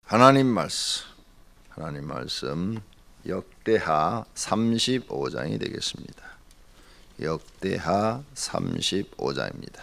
하나님 말씀 역대하 35장이 되겠습니다. 역대하 35장입니다.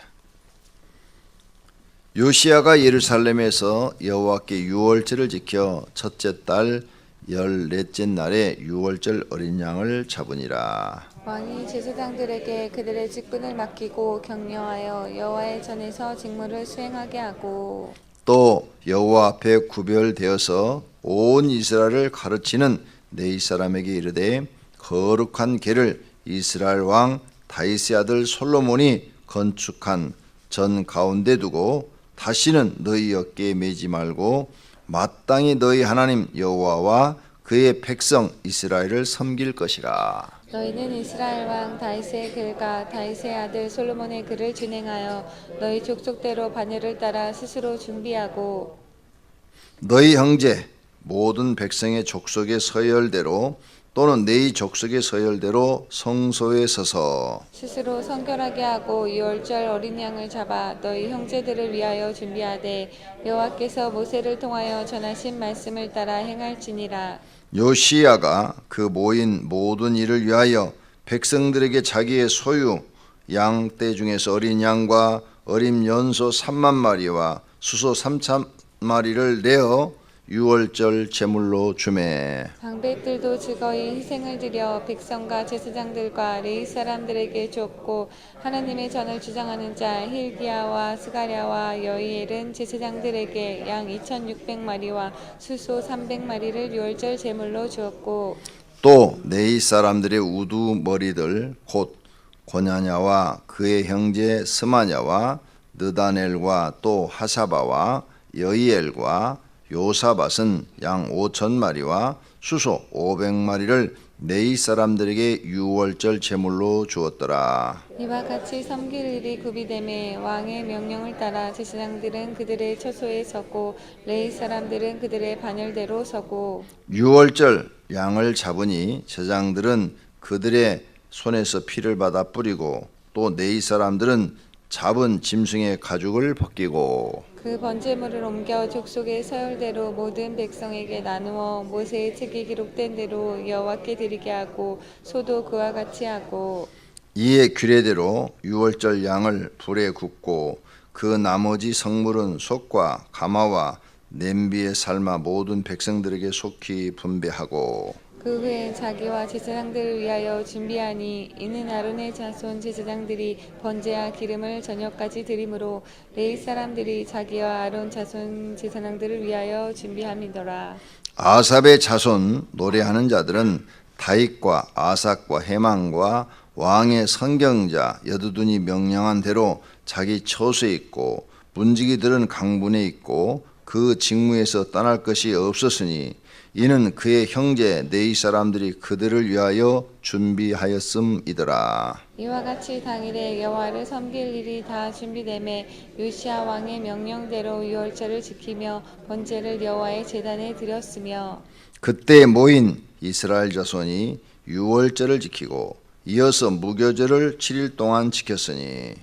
요시야가 예루살렘에서 여호와께 유월절을 지켜 첫째 달 14째 날에 유월절 어린 양을 잡으니라. 왕이 제사장들에게 그들의 직분을 맡기고 격려하여 여호와의 전에서 직무를 수행하게 하고 또 여호와 앞에 구별되어서 온 이스라엘을 가르치는 네이 사람에게 이르되 거룩한 궤를 이스라엘 왕 다윗의 아들 솔로몬이 건축한 전 가운데 두고 다시는 너희 어깨에 매지 말고 마땅히 너희 하나님 여호와와 그의 백성 이스라엘을 섬길 것이라. 너희는 이스라엘 왕 다윗의 글과 다윗의 아들 솔로몬의 글을 준행하여 너희 족속대로 반열을 따라 스스로 준비하고 너희 형제 모든 백성의 족속의 서열대로 또는 네이 족속의 서열대로 성소에 서서 스스로 성결하게 하고 유월절 어린 양을 잡아 너희 형제들을 위하여 준비하되 여호와께서 모세를 통하여 전하신 말씀을 따라 행할지니라. 요시야가 그 모인 모든 일을 위하여 백성들에게 자기의 소유 양떼 중에서 어린 양과 어린 연소 3만 마리와 수소 3천 마리를 내어 유월절 제물로 주매. 방백들도 즐거이 희생을 드려 백성과 제사장들과 레위 사람들에게 줬고 하나님의 전을 주장하는 자 힐기야와 스가랴와 여이엘은 제사장들에게 양 2,600마리와 수소 300마리를 유월절 제물로 주었고 또 네이 사람들의 우두머리들 곧 고냐냐와 그의 형제 스마냐와 느다넬과 또 하사바와 여이엘과 요사밧은 양 5,000마리와 수소 500마리를 네이 사람들에게 유월절 제물로 주었더라. 이와 같이 섬길 일이 구비되매 왕의 명령을 따라 제사장들은 그들의 처소에 서고 레위 사람들은 그들의 반열대로 서고 유월절 양을 잡으니 제사장들은 그들의 손에서 피를 받아 뿌리고 또 네이 사람들은 잡은 짐승의 가죽을 벗기고 그 번제물을 옮겨 족속의 서열대로 모든 백성에게 나누어 모세의 책에 기록된 대로 여호와께 드리게 하고 소도 그와 같이 하고 이에 규례대로 유월절 양을 불에 굽고 그 나머지 성물은 솥과 가마와 냄비에 삶아 모든 백성들에게 속히 분배하고 그 후에 자기와 제사장들을 위하여 준비하니 이는 아론의 자손 제사장들이 번제와 기름을 저녁까지 드림으로 레위 사람들이 자기와 아론 자손 제사장들을 위하여 준비함이더라. 아삽의 자손 노래하는 자들은 다윗과 아삭과 헤만과 왕의 선경자 여두둔이 명령한 대로 자기 처소에 있고 문지기들은 강분에 있고 그 직무에서 떠날 것이 없었으니 이는 그의 형제 네이 사람들이 그들을 위하여 준비하였음이더라. 이와 같이 당일에 여호와를 섬길 일이 다 준비되매 요시야 왕의 명령대로 유월절을 지키며 번제를 여호와의 제단에 드렸으며 그때 모인 이스라엘 자손이 유월절을 지키고 이어서 무교절을 7일 동안 지켰으니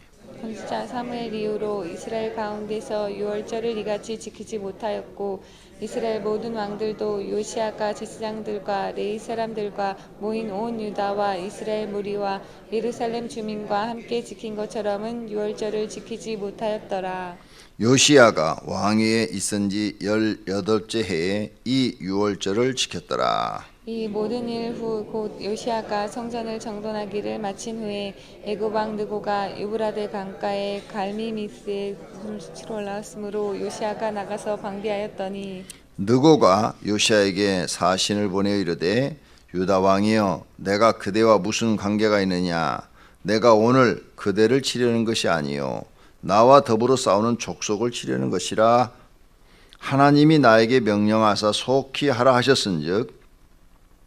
선지자 사무엘 이후로 이스라엘 가운데서 유월절을 이같이 지키지 못하였고 이스라엘 모든 왕들도 요시야가 제사장들과 레위 사람들과 모인 온 유다와 이스라엘 무리와 예루살렘 주민과 함께 지킨 것처럼은 유월절을 지키지 못하였더라. 요시야가 왕위에 있은 지 18째 해에 이 유월절을 지켰더라. 이 모든 일 후 곧 요시야가 성전을 정돈하기를 마친 후에 애굽 왕 느고가 유브라데 강가에 갈미미스에 수치로 올라왔으므로 요시야가 나가서 방비하였더니 느고가 요시야에게 사신을 보내어 이르되 유다 왕이여 내가 그대와 무슨 관계가 있느냐 내가 오늘 그대를 치려는 것이 아니요 나와 더불어 싸우는 족속을 치려는 것이라 하나님이 나에게 명령하사 속히 하라 하셨은즉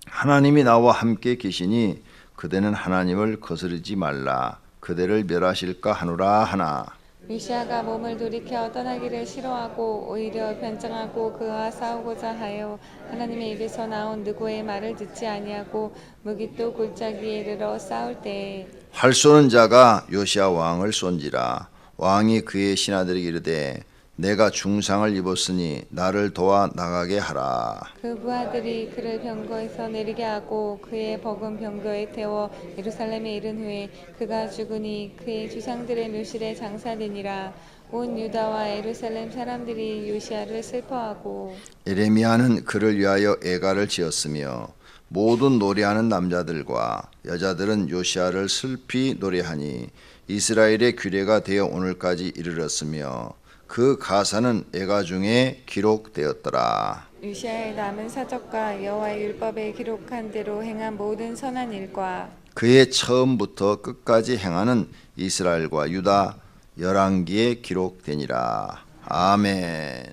하나님이 나와 함께 계시니 그대는 하나님을 거스르지 말라 그대를 멸하실까 하노라 하나. 요시야가 몸을 돌이켜 떠나기를 싫어하고 오히려 변장하고 그와 싸우고자 하여 하나님의 입에서 나온 느고의 말을 듣지 아니하고 무깃도 골짜기에 이르러 싸울 때에 활 쏘는 자가 요시야 왕을 쏜지라 왕이 그의 신하들에게 이르되 내가 중상을 입었으니 나를 도와 나가게 하라. 그 부하들이 그를 병거에서 내리게 하고 그의 버금 병거에 태워 예루살렘에 이른 후에 그가 죽으니 그의 주상들의 묘실에 장사되니라. 온 유다와 예루살렘 사람들이 요시야를 슬퍼하고 에레미야는 그를 위하여 애가를 지었으며 모든 노래하는 남자들과 여자들은 요시야를 슬피 노래하니 이스라엘의 규례가 되어 오늘까지 이르렀으며 그 가사는 애가 중에 기록되었더라. 요시야의 남은 사적과 여호와의 율법에 기록한 대로 행한 모든 선한 일과 그의 처음부터 끝까지 행하는 이스라엘과 유다 열왕기에 기록되니라. 아멘.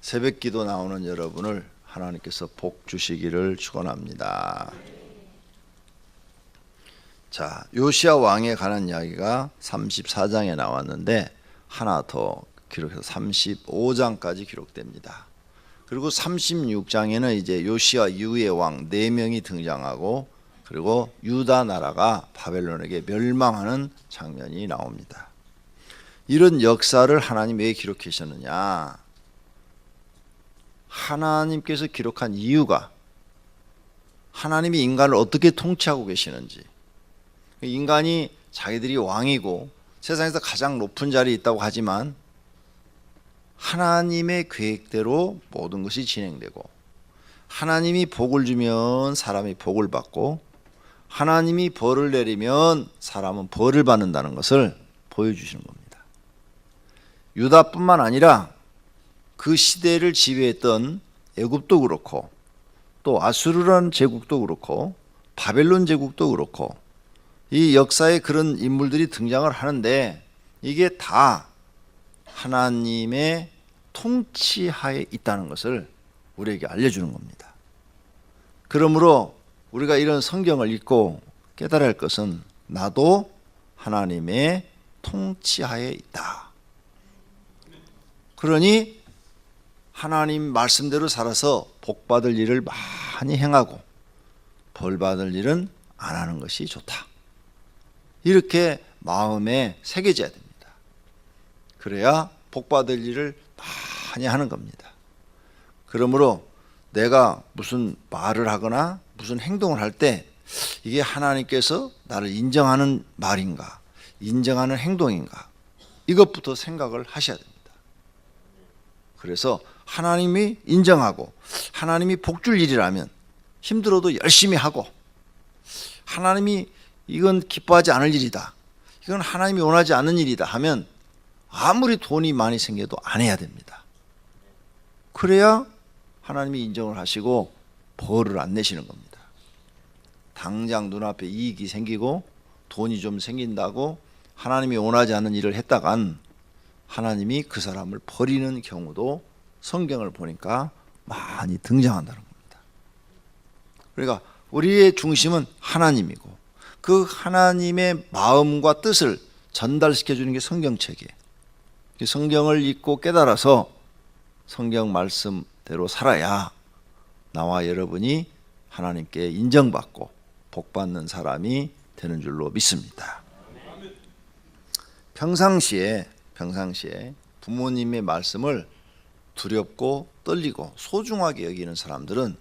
새벽기도 나오는 여러분을 하나님께서 복 주시기를 축원합니다. 자, 요시야 왕에 관한 이야기가 34장에 나왔는데 하나 더 기록해서 35장까지 기록됩니다. 그리고 36장에는 이제 요시야 이후의 왕 4명이 등장하고 그리고 유다 나라가 바벨론에게 멸망하는 장면이 나옵니다. 이런 역사를 하나님 왜 기록하셨느냐? 하나님께서 기록한 이유가 하나님이 인간을 어떻게 통치하고 계시는지, 인간이 자기들이 왕이고 세상에서 가장 높은 자리에 있다고 하지만 하나님의 계획대로 모든 것이 진행되고 하나님이 복을 주면 사람이 복을 받고 하나님이 벌을 내리면 사람은 벌을 받는다는 것을 보여주시는 겁니다. 유다뿐만 아니라 그 시대를 지배했던 애굽도 그렇고 또 아수르라는 제국도 그렇고 바벨론 제국도 그렇고 이 역사에 그런 인물들이 등장을 하는데 이게 다 하나님의 통치하에 있다는 것을 우리에게 알려주는 겁니다. 그러므로 우리가 이런 성경을 읽고 깨달아야 할 것은 나도 하나님의 통치하에 있다. 그러니 하나님 말씀대로 살아서 복 받을 일을 많이 행하고 벌 받을 일은 안 하는 것이 좋다. 이렇게 마음에 새겨져야 됩니다. 그래야 복 받을 일을 많이 하는 겁니다. 그러므로 내가 무슨 말을 하거나 무슨 행동을 할 때 이게 하나님께서 나를 인정하는 말인가, 인정하는 행동인가, 이것부터 생각을 하셔야 됩니다. 그래서 하나님이 인정하고 하나님이 복줄 일이라면 힘들어도 열심히 하고, 하나님이 이건 기뻐하지 않을 일이다, 이건 하나님이 원하지 않는 일이다 하면 아무리 돈이 많이 생겨도 안 해야 됩니다. 그래야 하나님이 인정을 하시고 벌을 안 내시는 겁니다. 당장 눈앞에 이익이 생기고 돈이 좀 생긴다고 하나님이 원하지 않는 일을 했다간 하나님이 그 사람을 버리는 경우도 성경을 보니까 많이 등장한다는 겁니다. 그러니까 우리의 중심은 하나님이고 그 하나님의 마음과 뜻을 전달시켜 주는 게 성경책이에요. 성경을 읽고 깨달아서 성경 말씀대로 살아야 나와 여러분이 하나님께 인정받고 복받는 사람이 되는 줄로 믿습니다. 평상시에 부모님의 말씀을 두렵고 떨리고 소중하게 여기는 사람들은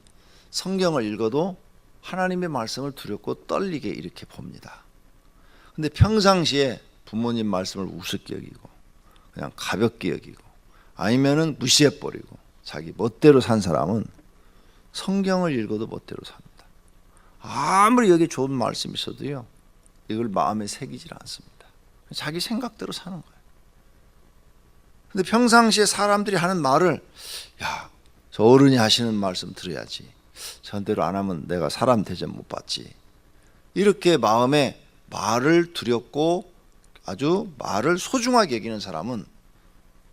성경을 읽어도 하나님의 말씀을 두렵고 떨리게 이렇게 봅니다. 근데 평상시에 부모님 말씀을 우습게 여기고 그냥 가볍게 여기고 아니면은 무시해버리고 자기 멋대로 산 사람은 성경을 읽어도 멋대로 삽니다. 아무리 여기 좋은 말씀이 있어도요, 이걸 마음에 새기질 않습니다. 자기 생각대로 사는 거예요. 근데 평상시에 사람들이 하는 말을, 야, 저 어른이 하시는 말씀 들어야지, 저대로 안 하면 내가 사람 대접 못 받지, 이렇게 마음에 말을 두렵고 아주 말을 소중하게 여기는 사람은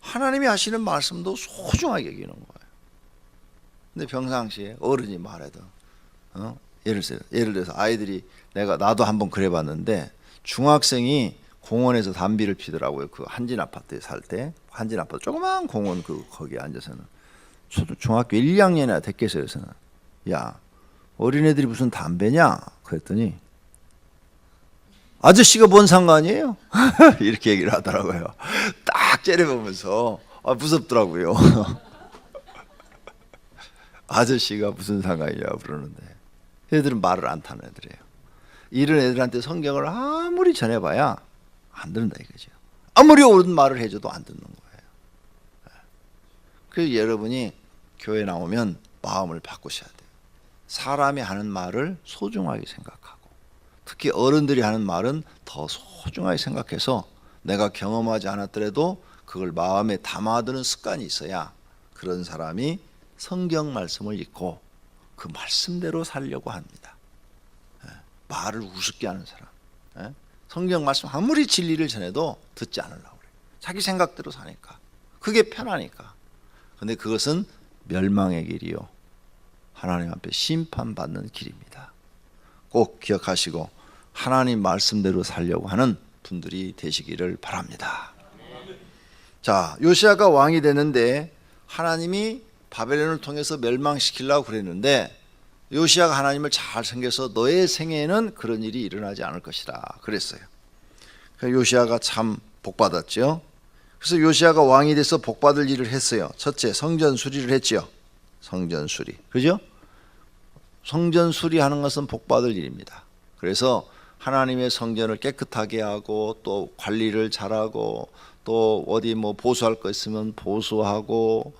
하나님이 하시는 말씀도 소중하게 여기는 거예요. 근데 평상시에 어른이 말해도 예를 들어서 아이들이, 나도 한번 그래봤는데 중학생이 공원에서 담배를 피더라고요. 그 한진 아파트에 살 때, 한진 아파트 조그만 공원 거기에 앉아서는, 중학교 1, 2학년이나 됐겠어요서는, 야, 어린애들이 무슨 담배냐? 그랬더니 아저씨가 뭔 상관이에요? 이렇게 얘기를 하더라고요. 딱 째려보면서 무섭더라고요. 아저씨가 무슨 상관이냐 그러는데 애들은 말을 안 타는 애들이에요. 이런 애들한테 성경을 아무리 전해봐야 안 듣는다 이거죠. 아무리 옳은 말을 해줘도 안 듣는 거예요. 그래서 여러분이 교회 나오면 마음을 바꾸셔야 돼요. 사람이 하는 말을 소중하게 생각하고, 특히 어른들이 하는 말은 더 소중하게 생각해서 내가 경험하지 않았더라도 그걸 마음에 담아두는 습관이 있어야 그런 사람이 성경 말씀을 읽고 그 말씀대로 살려고 합니다. 말을 우습게 하는 사람, 성경 말씀 아무리 진리를 전해도 듣지 않으려고 그래요. 자기 생각대로 사니까, 그게 편하니까. 근데 그것은 멸망의 길이요, 하나님 앞에 심판받는 길입니다. 꼭 기억하시고 하나님 말씀대로 살려고 하는 분들이 되시기를 바랍니다. 자, 요시야가 왕이 되는데 하나님이 바벨론을 통해서 멸망시키려고 그랬는데 요시야가 하나님을 잘 섬겨서 너의 생애에는 그런 일이 일어나지 않을 것이라 그랬어요. 요시야가 참 복받았죠. 그래서 요시야가 왕이 돼서 복받을 일을 했어요. 첫째, 성전 수리를 했죠. 성전 수리, 그죠? 성전 수리하는 것은 복받을 일입니다. 그래서 하나님의 성전을 깨끗하게 하고 또 관리를 잘하고 또 어디 뭐 보수할 거 있으면 보수하고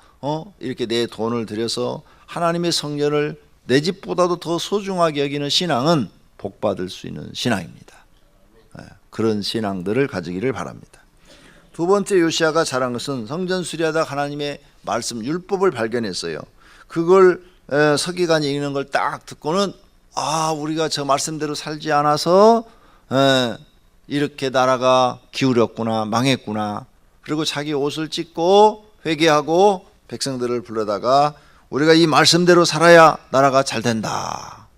이렇게 내 돈을 들여서 하나님의 성전을 내 집보다도 더 소중하게 여기는 신앙은 복받을 수 있는 신앙입니다. 그런 신앙들을 가지기를 바랍니다. 두 번째, 요시야가 잘한 것은 성전 수리하다 하나님의 말씀 율법을 발견했어요. 그걸 서기관이 읽는 걸 딱 듣고는 우리가 저 말씀대로 살지 않아서 이렇게 나라가 기울였구나, 망했구나. 그리고 자기 옷을 찢고 회개하고 백성들을 불러다가 우리가 이 말씀대로 살아야 나라가 잘 된다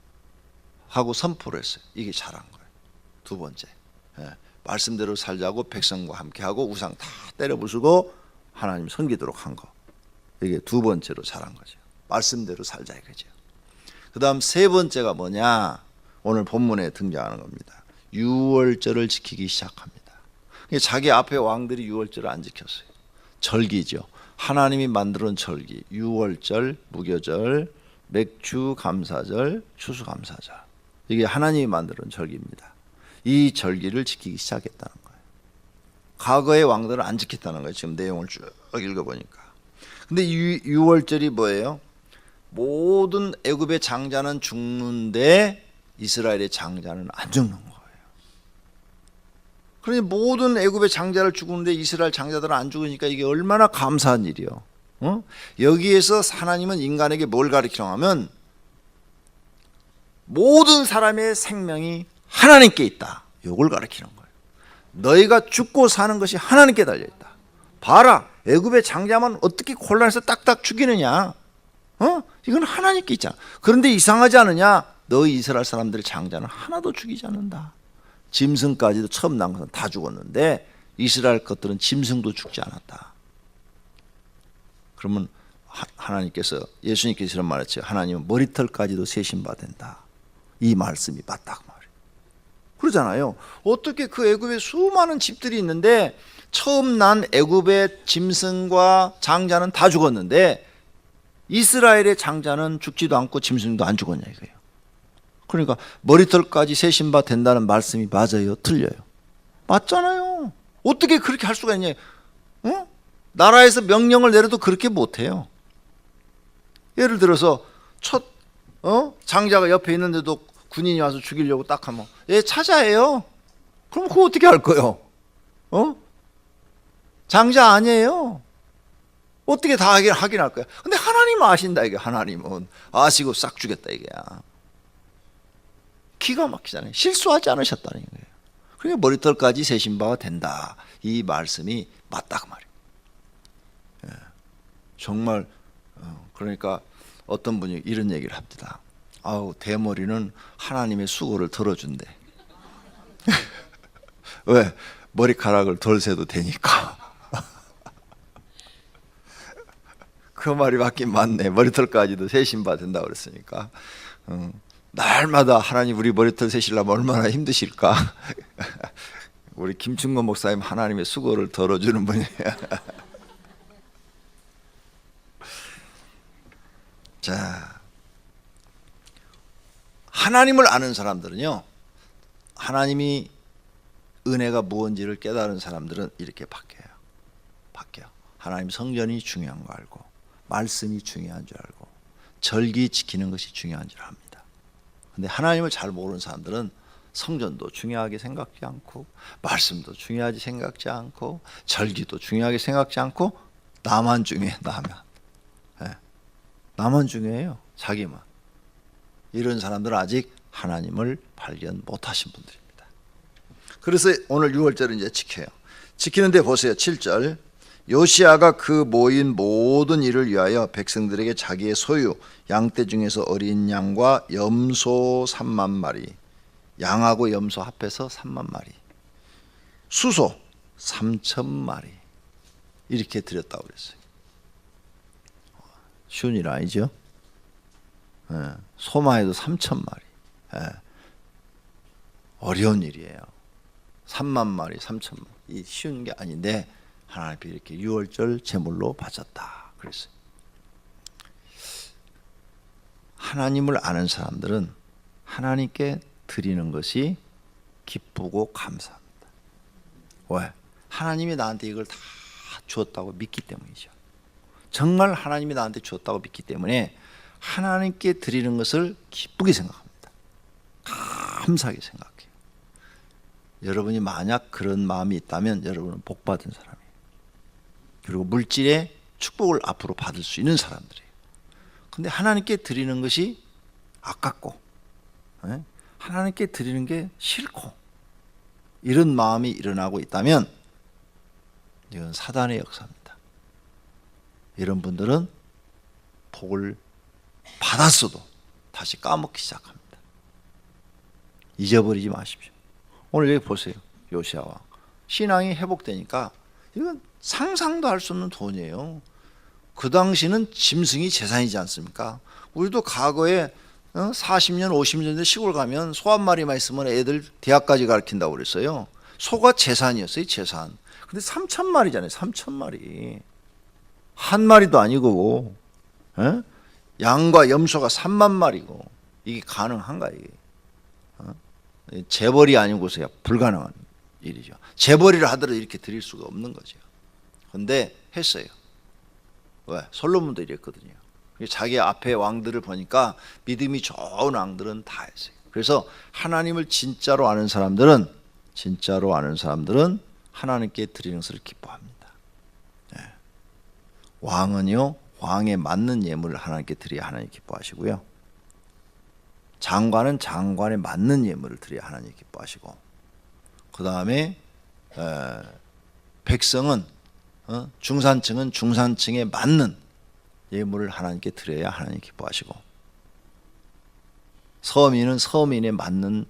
하고 선포를 했어요. 이게 잘한 거예요. 두 번째, 말씀대로 살자고 백성과 함께하고 우상 다 때려 부수고 하나님 섬기도록 한 거, 이게 두 번째로 잘한 거죠. 말씀대로 살자 이거죠. 그 다음 세 번째가 뭐냐, 오늘 본문에 등장하는 겁니다. 유월절을 지키기 시작합니다. 자기 앞에 왕들이 유월절을 안 지켰어요. 절기죠. 하나님이 만들어놓은 절기, 유월절, 무교절, 맥주 감사절, 추수 감사절, 이게 하나님이 만들어놓은 절기입니다. 이 절기를 지키기 시작했다는 거예요. 과거의 왕들은 안 지켰다는 거예요. 지금 내용을 쭉 읽어보니까. 근데 유월절이 뭐예요? 모든 애굽의 장자는 죽는데 이스라엘의 장자는 안 죽는 거예요. 그러니 모든 애굽의 장자를 죽는데 이스라엘 장자들은 안 죽으니까 이게 얼마나 감사한 일이요. 여기에서 하나님은 인간에게 뭘 가르치려고 하면 모든 사람의 생명이 하나님께 있다, 이걸 가르치는 거예요. 너희가 죽고 사는 것이 하나님께 달려있다. 봐라, 애굽의 장자만 어떻게 곤란해서 딱딱 죽이느냐, 이건 하나님께 있잖아. 그런데 이상하지 않느냐, 너희 이스라엘 사람들의 장자는 하나도 죽이지 않는다. 짐승까지도 처음 난 것은 다 죽었는데 이스라엘 것들은 짐승도 죽지 않았다. 그러면 하나님께서, 예수님께서 이런 말했죠. 하나님은 머리털까지도 세신받는다. 이 말씀이 맞다 그 말이에요. 그러잖아요. 어떻게 그 애굽에 수많은 집들이 있는데 처음 난 애굽의 짐승과 장자는 다 죽었는데 이스라엘의 장자는 죽지도 않고 짐승도 안 죽었냐 이거예요. 그러니까 머리털까지 세신바 된다는 말씀이 맞아요, 틀려요? 맞잖아요. 어떻게 그렇게 할 수가 있냐. 나라에서 명령을 내려도 그렇게 못해요. 예를 들어서 첫 장자가 옆에 있는데도 군인이 와서 죽이려고 딱 하면 차자예요. 그럼 그거 어떻게 할 거예요? 장자 아니에요. 어떻게 다 하긴 할 거야. 근데 하나님은 아신다 이게. 하나님은 아시고 싹 주겠다 이게야. 기가 막히잖아요. 실수하지 않으셨다는 거예요. 그러니까 머리털까지 세신바가 된다, 이 말씀이 맞다 그 말이에요. 정말 그러니까 어떤 분이 이런 얘기를 합니다. 대머리는 하나님의 수고를 덜어준대. 왜? 머리카락을 덜 세도 되니까. 그 말이 맞긴 맞네. 머리털까지도 세신바 된다고 그랬으니까. 날마다 하나님 우리 머리털 세시려면 얼마나 힘드실까. 우리 김충건 목사님 하나님의 수고를 덜어주는 분이에요. 자, 하나님을 아는 사람들은요, 하나님이 은혜가 무언지를 깨달은 사람들은 이렇게 바뀌어요. 하나님 성전이 중요한 거 알고, 말씀이 중요한 줄 알고, 절기 지키는 것이 중요한 줄 압니다. 근데 하나님을 잘 모르는 사람들은 성전도 중요하게 생각지 않고, 말씀도 중요하게 생각지 않고, 절기도 중요하게 생각지 않고, 나만 중요해. 나만 중요해요. 자기만. 이런 사람들은 아직 하나님을 발견 못하신 분들입니다. 그래서 오늘 6월절을 이제 지켜요. 지키는데 보세요. 7절. 요시아가 그 모인 모든 일을 위하여 백성들에게 자기의 소유 양떼 중에서 어린 양과 염소 3만 마리, 양하고 염소 합해서 3만 마리, 수소 3천 마리 이렇게 드렸다고 그랬어요. 쉬운 일 아니죠? 소만 해도 3천 마리. 어려운 일이에요. 3만 마리, 3천 마리. 이 쉬운 게 아닌데 하나님께 이렇게 유월절 제물로 바쳤다 그랬어요. 하나님을 아는 사람들은 하나님께 드리는 것이 기쁘고 감사합니다. 왜? 하나님이 나한테 이걸 다 주었다고 믿기 때문이죠. 정말 하나님이 나한테 주었다고 믿기 때문에 하나님께 드리는 것을 기쁘게 생각합니다. 감사하게 생각해요. 여러분이 만약 그런 마음이 있다면 여러분은 복받은 사람이에요. 그리고 물질의 축복을 앞으로 받을 수 있는 사람들이에요. 근데 하나님께 드리는 것이 아깝고, 하나님께 드리는 게 싫고, 이런 마음이 일어나고 있다면 이건 사단의 역사입니다. 이런 분들은 복을 받았어도 다시 까먹기 시작합니다. 잊어버리지 마십시오. 오늘 여기 보세요. 요시아 왕. 신앙이 회복되니까 이건 상상도 할 수 없는 돈이에요. 그 당시는 짐승이 재산이지 않습니까? 우리도 과거에 40년, 50년 전에 시골 가면 소 한 마리만 있으면 애들 대학까지 가르친다고 그랬어요. 소가 재산이었어요, 재산. 근데 3천 마리잖아요, 3천 마리. 한 마리도 아니고, 양과 염소가 3만 마리고, 이게 가능한가, 이게? 재벌이 아니고서야 불가능한 일이죠. 재벌이를 하더라도 이렇게 드릴 수가 없는 거죠. 근데 했어요. 왜? 솔로몬도 이랬거든요. 자기 앞에 왕들을 보니까 믿음이 좋은 왕들은 다 했어요. 그래서 하나님을 진짜로 아는 사람들은 하나님께 드리는 것을 기뻐합니다. 왕은요, 왕에 맞는 예물을 하나님께 드려야 하나님 기뻐하시고요. 장관은 장관에 맞는 예물을 드려야 하나님 기뻐하시고, 그 다음에 백성은 중산층은 중산층에 맞는 예물을 하나님께 드려야 하나님 기뻐하시고, 서민은 서민에 맞는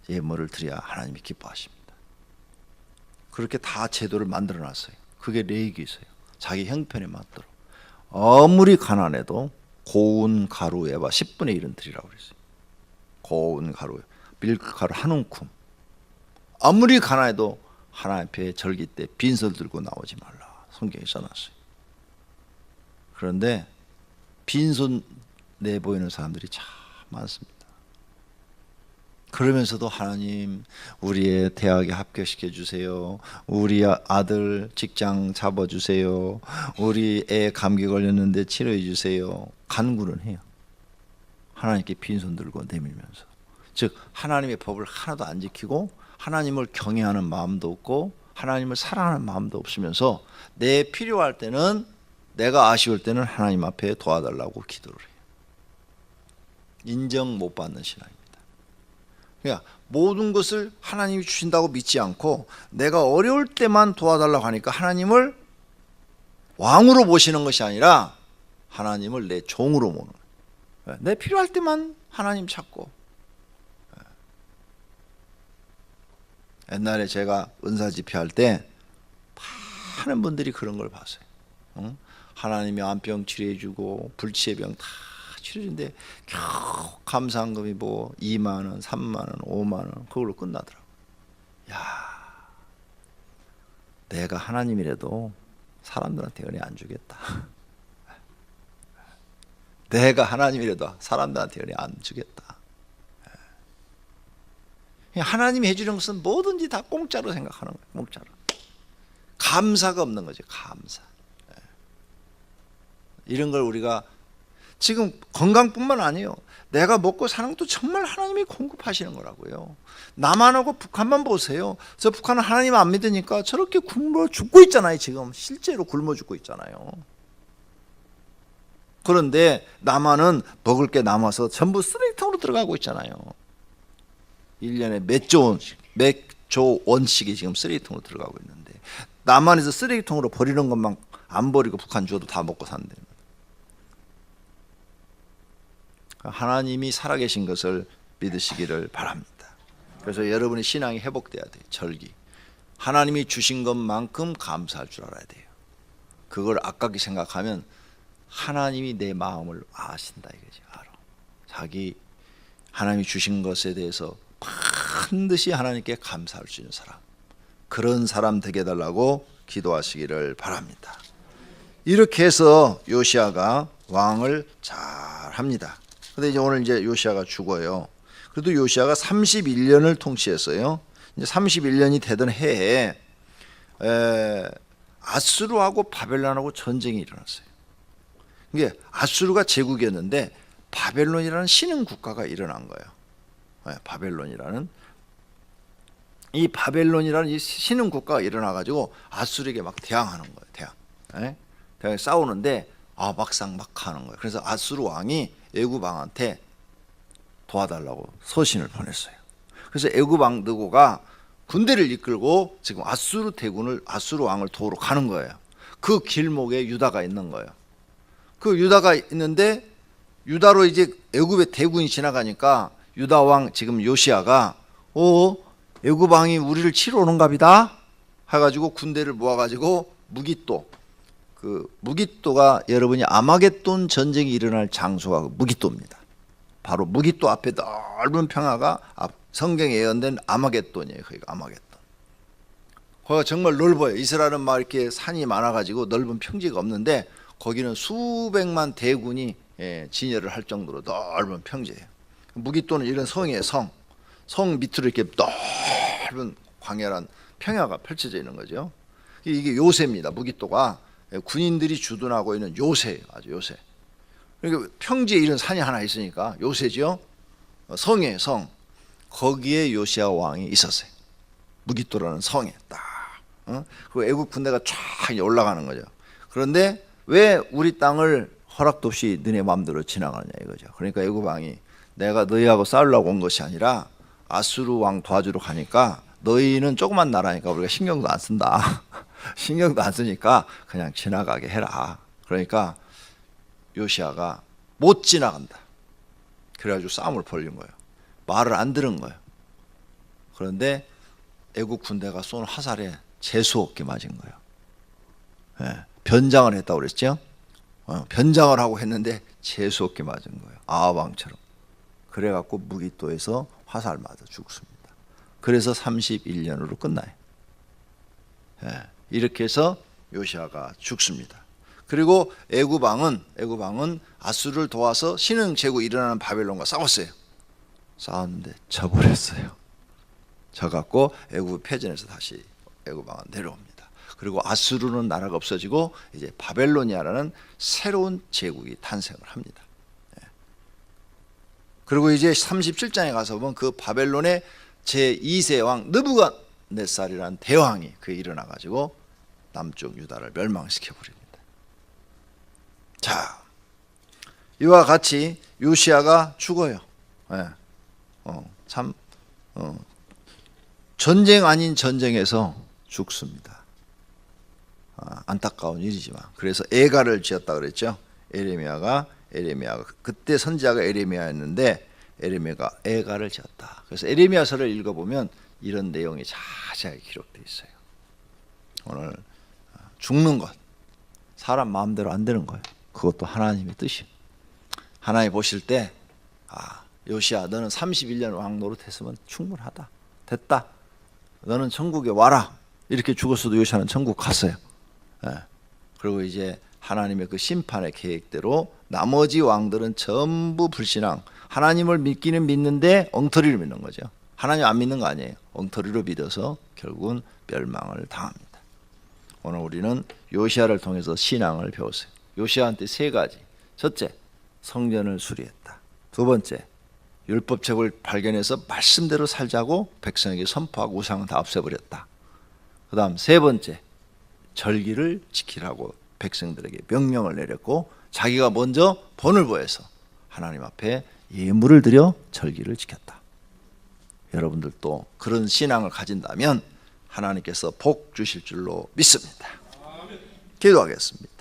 예물을 드려야 하나님이 기뻐하십니다. 그렇게 다 제도를 만들어 놨어요. 그게 레위기서요. 자기 형편에 맞도록. 아무리 가난해도 고운 가루에바 10분의 1은 드리라고 그랬어요. 고운 가루, 밀가루 한 움큼. 아무리 가난해도 하나님 앞에 절기 때 빈손 들고 나오지 말라. 성경에 써놨어요. 그런데 빈손 내보이는 사람들이 참 많습니다. 그러면서도 하나님, 우리의 대학에 합격시켜 주세요. 우리 아들 직장 잡아주세요. 우리 애 감기 걸렸는데 치료해 주세요. 간구는 해요. 하나님께 빈손 들고 내밀면서. 즉 하나님의 법을 하나도 안 지키고 하나님을 경외하는 마음도 없고 하나님을 사랑하는 마음도 없으면서 내 필요할 때는, 내가 아쉬울 때는 하나님 앞에 도와달라고 기도를 해요. 인정 못 받는 신앙입니다. 그러니까 모든 것을 하나님이 주신다고 믿지 않고 내가 어려울 때만 도와달라고 하니까 하나님을 왕으로 보시는 것이 아니라 하나님을 내 종으로 보는 거예요. 내 필요할 때만 하나님 찾고. 옛날에 제가 은사 집회할 때 많은 분들이 그런 걸 봤어요. 하나님이 암병 치료해주고 불치의 병 다 치료해주는데 겨우 감사한금이 뭐 2만 원, 3만 원, 5만 원 그걸로 끝나더라고요. 야, 내가 하나님이라도 사람들한테 은혜 안 주겠다. 내가 하나님이라도 사람들한테 은혜 안 주겠다. 하나님이 해주는 것은 뭐든지 다 공짜로 생각하는 거예요. 공짜로. 감사가 없는 거죠. 감사. 이런 걸 우리가 지금 건강뿐만 아니에요. 내가 먹고 사는 것도 정말 하나님이 공급하시는 거라고요. 남한하고 북한만 보세요. 저 북한은 하나님 안 믿으니까 저렇게 굶어 죽고 있잖아요. 지금 실제로 굶어 죽고 있잖아요. 그런데 남한은 먹을 게 남아서 전부 쓰레기통으로 들어가고 있잖아요. 1년에 몇 조 원씩이 지금 쓰레기통으로 들어가고 있는데, 남한에서 쓰레기통으로 버리는 것만 안 버리고 북한 줘도 다 먹고 산대. 하나님이 살아계신 것을 믿으시기를 바랍니다. 그래서 여러분의 신앙이 회복돼야 돼요. 절기. 하나님이 주신 것만큼 감사할 줄 알아야 돼요. 그걸 아깝게 생각하면 하나님이 내 마음을 아신다 이거지. 알아. 자기 하나님이 주신 것에 대해서 반드시 하나님께 감사할 수 있는 사람, 그런 사람 되게 해달라고 기도하시기를 바랍니다. 이렇게 해서 요시아가 왕을 잘 합니다. 근데 이제 오늘 이제 요시아가 죽어요. 그래도 요시아가 31년을 통치했어요. 이제 31년이 되던 해에 아수르하고 바벨론하고 전쟁이 일어났어요. 이게 아수르가 제국이었는데 바벨론이라는 신흥 국가가 일어난 거예요. 바벨론이라는 이 신흥 국가가 일어나 가지고 아수르에게 막 대항하는 거예요. 대항 싸우는데 막상 막 하는 거예요. 그래서 아수르 왕이 애굽 왕한테 도와달라고 서신을 보냈어요. 그래서 애굽 왕 느고가 군대를 이끌고 지금 아수르 왕을 도우러 가는 거예요. 그 길목에 유다가 있는 거예요. 그 유다가 있는데 유다로 이제 애굽의 대군이 지나가니까 유다 왕 지금 요시아가 애굽 왕이 우리를 치러 오는갑이다 해가지고 군대를 모아가지고 무깃도, 그 무깃도가 여러분이 아마겟돈 전쟁이 일어날 장소가 무깃도입니다. 바로 무깃도 앞에 넓은 평야가 성경에 예언된 아마겟돈이에요. 거기가 아마겟돈. 거기가 정말 넓어요. 이스라엘은 막 이렇게 산이 많아가지고 넓은 평지가 없는데 거기는 수백만 대군이 진열을 할 정도로 넓은 평지예요. 무깃도는 이런 성이에요. 성 밑으로 이렇게 넓은 광활한 평야가 펼쳐져 있는 거죠. 이게 요새입니다. 무깃도가 군인들이 주둔하고 있는 요새예요. 아주 요새. 그러니까 평지에 이런 산이 하나 있으니까 요새죠. 성이에요. 성. 거기에 요시아 왕이 있었어요. 무깃도라는 성에 딱. 그 애국 군대가 쫙 올라가는 거죠. 그런데 왜 우리 땅을 허락도 없이 너네 마음대로 지나가느냐 이거죠. 그러니까 애국 왕이 내가 너희하고 싸우려고 온 것이 아니라 아수르 왕 도와주러 가니까 너희는 조그만 나라니까 우리가 신경도 안 쓴다. 신경도 안 쓰니까 그냥 지나가게 해라. 그러니까 요시아가 못 지나간다. 그래가지고 싸움을 벌린 거예요. 말을 안 들은 거예요. 그런데 애국 군대가 쏜 화살에 재수 없게 맞은 거예요. 변장을 했다고 그랬죠. 변장을 하고 했는데 재수 없게 맞은 거예요. 아합왕처럼. 그래갖고 무깃도에서 화살 맞아 죽습니다. 그래서 31년으로 끝나요. 이렇게 해서 요시아가 죽습니다. 그리고 애굽 왕은 아수르를 도와서 신흥 제국 일어나는 바벨론과 싸웠어요. 싸웠는데 져버렸어요. 져갖고 애굽 패전에서 다시 애굽 왕은 내려옵니다. 그리고 아수르는 나라가 없어지고 이제 바벨로니아라는 새로운 제국이 탄생을 합니다. 그리고 이제 37장에 가서 보면 그 바벨론의 제2세 왕 느부갓네살이라는 대왕이 일어나 가지고 남쪽 유다를 멸망시켜 버립니다. 자, 이와 같이 요시아가 죽어요. 전쟁 아닌 전쟁에서 죽습니다. 안타까운 일이지만. 그래서 애가를 지었다 그랬죠. 에레미야가 그때 선지자가 에레미야였는데 에레미야가 애가를 지었다. 그래서 에레미야서를 읽어보면 이런 내용이 자세하게 기록되어 있어요. 오늘 죽는 것, 사람 마음대로 안 되는 거예요. 그것도 하나님의 뜻이에요. 하나님 보실 때 요시야 너는 31년 왕 노릇했으면 충분하다. 됐다. 너는 천국에 와라. 이렇게 죽었어도 요시아는 천국 갔어요. 예. 그리고 이제 하나님의 그 심판의 계획대로 나머지 왕들은 전부 불신앙, 하나님을 믿기는 믿는데 엉터리로 믿는 거죠. 하나님 안 믿는 거 아니에요. 엉터리로 믿어서 결국은 멸망을 당합니다. 오늘 우리는 요시아를 통해서 신앙을 배웠어요. 요시아한테 세 가지. 첫째, 성전을 수리했다. 두 번째, 율법책을 발견해서 말씀대로 살자고 백성에게 선포하고 우상은 다 없애버렸다. 그 다음 세 번째, 절기를 지키라고 백성들에게 명령을 내렸고 자기가 먼저 본을 보여서 하나님 앞에 예물을 드려 절기를 지켰다. 여러분들도 그런 신앙을 가진다면 하나님께서 복 주실 줄로 믿습니다. 기도하겠습니다.